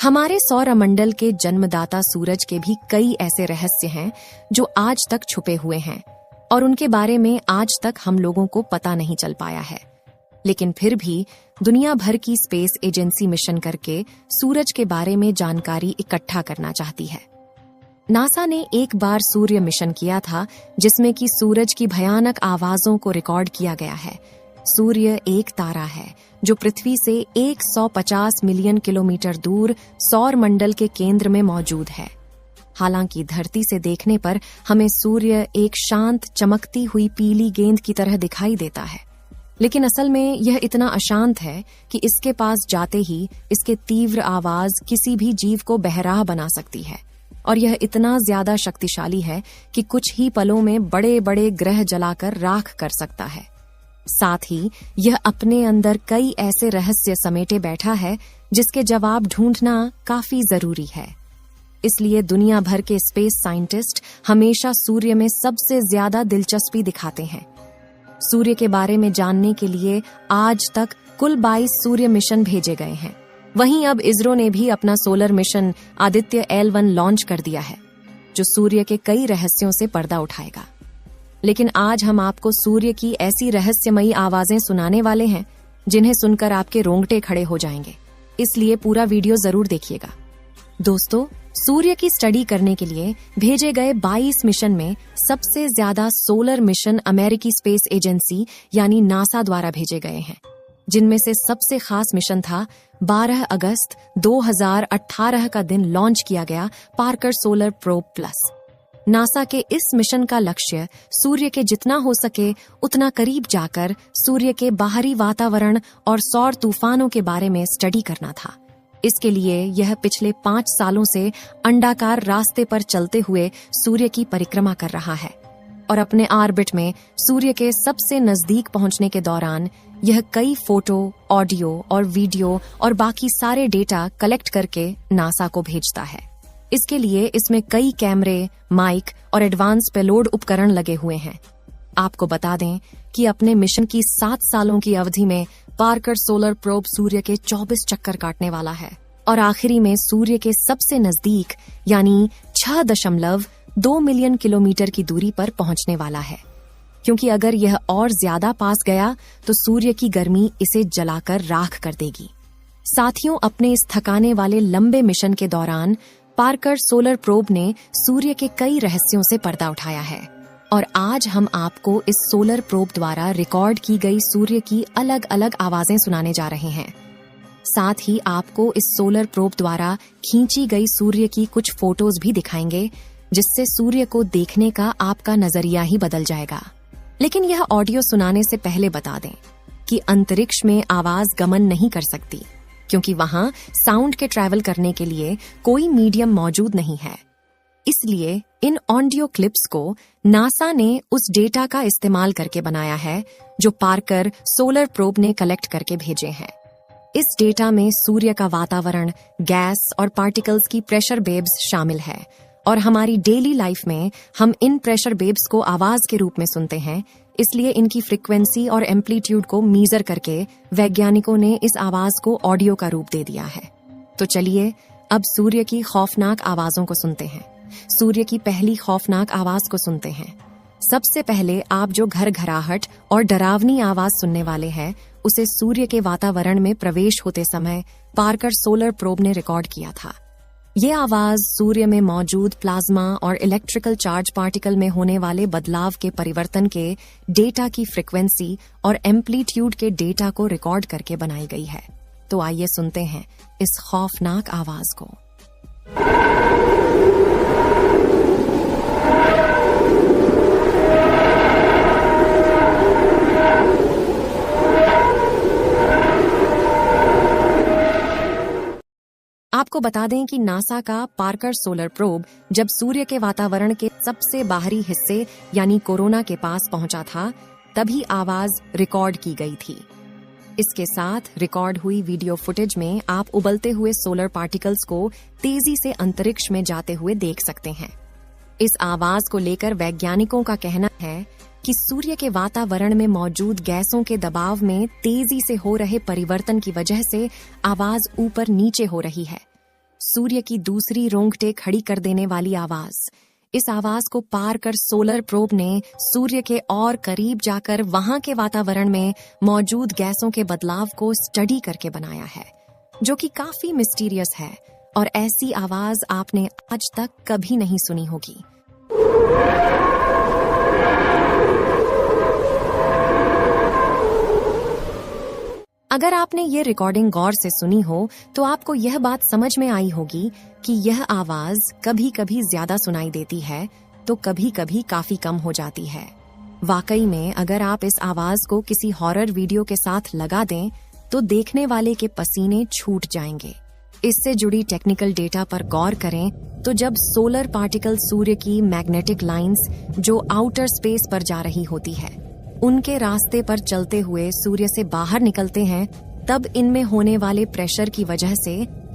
हमारे सौरमंडल के जन्मदाता सूरज के भी कई ऐसे रहस्य हैं जो आज तक छुपे हुए हैं और उनके बारे में आज तक हम लोगों को पता नहीं चल पाया है। लेकिन फिर भी दुनिया भर की स्पेस एजेंसी मिशन करके सूरज के बारे में जानकारी इकट्ठा करना चाहती है। नासा ने एक बार सूर्य मिशन किया था जिसमें कि सूरज की भयानक आवाजों को रिकॉर्ड किया गया है। सूर्य एक तारा है जो पृथ्वी से 150 मिलियन किलोमीटर दूर सौर मंडल के केंद्र में मौजूद है। हालांकि धरती से देखने पर हमें सूर्य एक शांत चमकती हुई पीली गेंद की तरह दिखाई देता है, लेकिन असल में यह इतना अशांत है कि इसके पास जाते ही इसके तीव्र आवाज किसी भी जीव को बहराह बना सकती है और यह इतना ज्यादा शक्तिशाली है कि कुछ ही पलों में बड़े बड़े ग्रह जलाकर राख कर सकता है। साथ ही यह अपने अंदर कई ऐसे रहस्य समेटे बैठा है जिसके जवाब ढूंढना काफी जरूरी है। इसलिए दुनिया भर के स्पेस साइंटिस्ट हमेशा सूर्य में सबसे ज्यादा दिलचस्पी दिखाते हैं। सूर्य के बारे में जानने के लिए आज तक कुल 22 सूर्य मिशन भेजे गए हैं। वहीं अब इसरो ने भी अपना solar mission Aditya L1 launch कर दिया है, जो सूर्य के कई रहस्यों से पर्दा उठाएगा। लेकिन आज हम आपको सूर्य की ऐसी रहस्यमयी आवाजें सुनाने वाले हैं जिन्हें सुनकर आपके रोंगटे खड़े हो जाएंगे, इसलिए पूरा वीडियो जरूर देखिएगा। दोस्तों, सूर्य की स्टडी करने के लिए भेजे गए 22 मिशन में सबसे ज्यादा सोलर मिशन अमेरिकी स्पेस एजेंसी यानी नासा द्वारा भेजे गए हैं, जिनमें से सबसे खास मिशन था 12 अगस्त 2018 का दिन लॉन्च किया गया Parker solar probe plus. NASA के इस मिशन का लक्ष्य सूर्य के जितना हो सके उतना करीब जाकर सूर्य के बाहरी वातावरण और सौर तूफानों के बारे में स्टडी करना था। इसके लिए यह पिछले 5 सालों से अंडाकार रास्ते पर चलते हुए सूर्य की परिक्रमा कर रहा है और अपने ऑर्बिट में सूर्य के सबसे नजदीक पहुंचने के दौरान यह कई फोटो, ऑडियो और वीडियो और बाकी सारे डेटा कलेक्ट करके नासा को भेजता है। इसके लिए इसमें कई कैमरे, माइक और एडवांस पेलोड उपकरण लगे हुए हैं। आपको बता दें कि अपने मिशन की 7 सालों की अवधि में पार्कर सोलर प्रोब सूर्य के 24 चक्कर काटने वाला है और आखिरी में सूर्य के सबसे नजदीक यानी 6.2 मिलियन किलोमीटर की दूरी पर पहुंचने वाला है, क्योंकि अगर यह और ज्यादा पास गया तो सूर्य की गर्मी इसे जलाकर राख कर देगी। साथियों, अपने इस थकाने वाले लंबे मिशन के दौरान पार्कर सोलर प्रोब ने सूर्य के कई रहस्यों से पर्दा उठाया है और आज हम आपको इस सोलर प्रोब द्वारा रिकॉर्ड की गई सूर्य की अलग अलग आवाजें सुनाने जा रहे हैं। साथ ही आपको इस सोलर प्रोब द्वारा खींची गई सूर्य की कुछ फोटोज भी दिखाएंगे, जिससे सूर्य को देखने का आपका नजरिया ही बदल जाएगा। लेकिन यह ऑडियो सुनाने से पहले बता दें कि अंतरिक्ष में आवाज गमन नहीं कर सकती, क्योंकि वहां साउंड के ट्रैवल करने के लिए कोई मीडियम मौजूद नहीं है। इसलिए इन ऑडियो क्लिप्स को नासा ने उस डेटा का इस्तेमाल करके बनाया है जो पार्कर सोलर प्रोब ने कलेक्ट करके भेजे हैं। इस डेटा में सूर्य का वातावरण, गैस और पार्टिकल्स की प्रेशर वेव्स शामिल है और हमारी डेली लाइफ में हम इन प्रेशर वेव्स को आवाज के रूप में सुनते हैं। इसलिए इनकी फ्रीक्वेंसी और एम्पलीट्यूड को मीजर करके वैज्ञानिकों ने इस आवाज को ऑडियो का रूप दे दिया है। तो चलिए अब सूर्य की खौफनाक आवाजों को सुनते हैं। सूर्य की पहली खौफनाक आवाज को सुनते हैं। सबसे पहले आप जो घरघराहट और डरावनी आवाज सुनने वाले हैं, उसे सूर्य के वातावरण में प्रवेश होते समय पार्कर सोलर प्रोब ने रिकॉर्ड किया था। ये आवाज सूर्य में मौजूद प्लाज्मा और इलेक्ट्रिकल चार्ज पार्टिकल में होने वाले बदलाव के परिवर्तन के डेटा की फ्रीक्वेंसी और एम्पलीट्यूड के डेटा को रिकॉर्ड करके बनाई गई है। तो आइए सुनते हैं इस खौफनाक आवाज को। आपको बता दें कि नासा का पार्कर सोलर प्रोब जब सूर्य के वातावरण के सबसे बाहरी हिस्से यानी कोरोना के पास पहुंचा था, तभी आवाज रिकॉर्ड की गई थी। इसके साथ रिकॉर्ड हुई वीडियो फुटेज में आप उबलते हुए सोलर पार्टिकल्स को तेजी से अंतरिक्ष में जाते हुए देख सकते हैं। इस आवाज को लेकर वैज्ञानिकों का कहना है कि सूर्य के वातावरण में मौजूद गैसों के दबाव में तेजी से हो रहे परिवर्तन की वजह से आवाज ऊपर नीचे हो रही है। सूर्य की दूसरी रोंगटे खड़ी कर देने वाली आवाज। इस आवाज को पार कर सोलर प्रोब ने सूर्य के और करीब जाकर वहां के वातावरण में मौजूद गैसों के बदलाव को स्टडी करके बनाया है, जो कि काफी मिस्टीरियस है और ऐसी आवाज आपने आज तक कभी नहीं सुनी होगी। अगर आपने ये रिकॉर्डिंग गौर से सुनी हो तो आपको यह बात समझ में आई होगी कि यह आवाज कभी कभी ज्यादा सुनाई देती है तो कभी कभी काफी कम हो जाती है। वाकई में अगर आप इस आवाज को किसी हॉरर वीडियो के साथ लगा दें तो देखने वाले के पसीने छूट जाएंगे। इससे जुड़ी टेक्निकल डेटा पर गौर करें तो जब सोलर पार्टिकल सूर्य की मैग्नेटिक लाइंस जो आउटर स्पेस पर जा रही होती है उनके रास्ते पर चलते हुए सूर्य से बाहर निकलते हैं, तब इनमें होने वाले प्रेशर की वजह से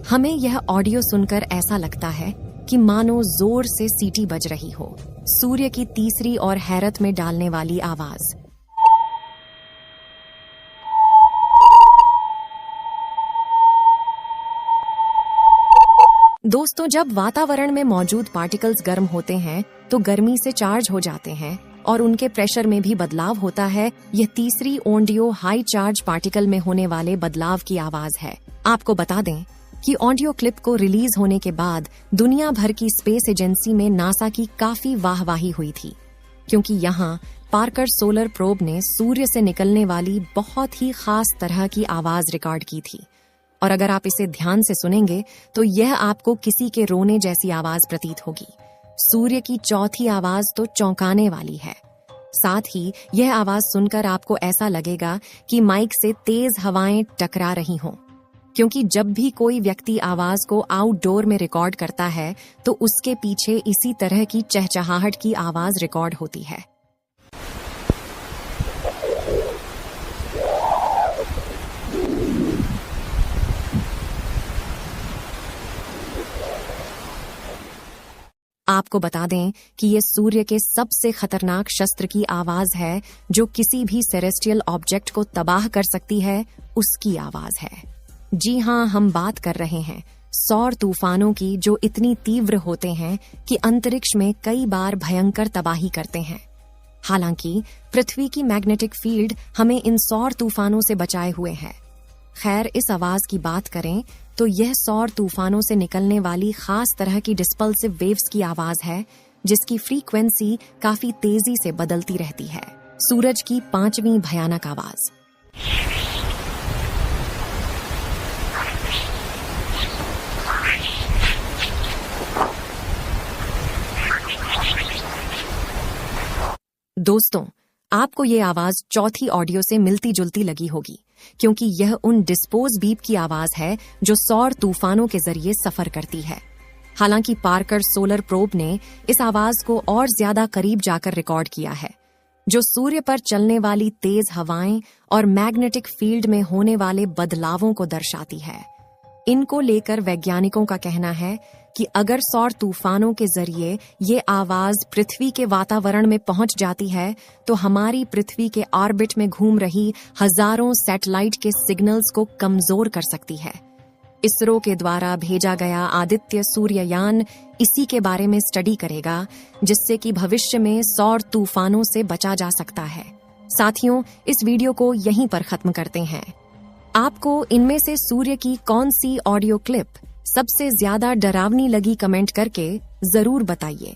हमें यह ऑडियो सुनकर ऐसा लगता है कि मानो जोर से सीटी बज रही हो। सूर्य की तीसरी और हैरत में डालने वाली आवाज। दोस्तों, जब वातावरण में मौजूद पार्टिकल्स गर्म होते हैं तो गर्मी से चार्ज हो जाते हैं और उनके प्रेशर में भी बदलाव होता है। यह तीसरी ऑडियो हाई चार्ज पार्टिकल में होने वाले बदलाव की आवाज है। आपको बता दें कि ऑडियो क्लिप को रिलीज होने के बाद दुनिया भर की स्पेस एजेंसी में नासा की काफी वाहवाही हुई थी, क्योंकि यहाँ पार्कर सोलर प्रोब ने सूर्य से निकलने वाली बहुत ही खास तरह की आवाज रिकॉर्ड की थी। और अगर आप इसे ध्यान से सुनेंगे तो यह आपको किसी के रोने जैसी आवाज प्रतीत होगी। सूर्य की चौथी आवाज तो चौंकाने वाली है। साथ ही यह आवाज सुनकर आपको ऐसा लगेगा कि माइक से तेज हवाएं टकरा रही हों, क्योंकि जब भी कोई व्यक्ति आवाज को आउटडोर में रिकॉर्ड करता है तो उसके पीछे इसी तरह की चहचहाहट की आवाज रिकॉर्ड होती है। आपको बता दें कि ये सूर्य के सबसे खतरनाक शस्त्र की आवाज है, जो किसी भी सेरेस्टियल ऑब्जेक्ट को तबाह कर सकती है, उसकी आवाज है। जी हां, हम बात कर रहे हैं सौर तूफानों की, जो इतनी तीव्र होते हैं कि अंतरिक्ष में कई बार भयंकर तबाही करते हैं। हालांकि पृथ्वी की मैग्नेटिक फील्ड हमें इन सौर तूफानों से बचाए हुए है। खैर, इस आवाज की बात करें तो यह सौर तूफानों से निकलने वाली खास तरह की डिस्पल्सिव वेव्स की आवाज है, जिसकी फ्रीक्वेंसी काफी तेजी से बदलती रहती है। सूरज की पांचवी भयानक आवाज। दोस्तों, आपको ये आवाज चौथी ऑडियो से मिलती जुलती लगी होगी, क्योंकि यह उन डिस्पोज बीप की आवाज है जो सौर तूफानों के जरिए सफर करती है। हालांकि पार्कर सोलर प्रोब ने इस आवाज को और ज्यादा करीब जाकर रिकॉर्ड किया है, जो सूर्य पर चलने वाली तेज हवाएं और मैग्नेटिक फील्ड में होने वाले बदलावों को दर्शाती है। इनको लेकर वैज्ञानिकों का कहना है कि अगर सौर तूफानों के जरिए ये आवाज पृथ्वी के वातावरण में पहुंच जाती है तो हमारी पृथ्वी के ऑर्बिट में घूम रही हजारों सैटेलाइट के सिग्नल्स को कमजोर कर सकती है। इसरो के द्वारा भेजा गया आदित्य सूर्ययान इसी के बारे में स्टडी करेगा, जिससे कि भविष्य में सौर तूफानों से बचा जा सकता है। साथियों, इस वीडियो को यहीं पर खत्म करते हैं। आपको इनमें से सूर्य की कौन सी ऑडियो क्लिप सबसे ज्यादा डरावनी लगी, कमेंट करके जरूर बताइए।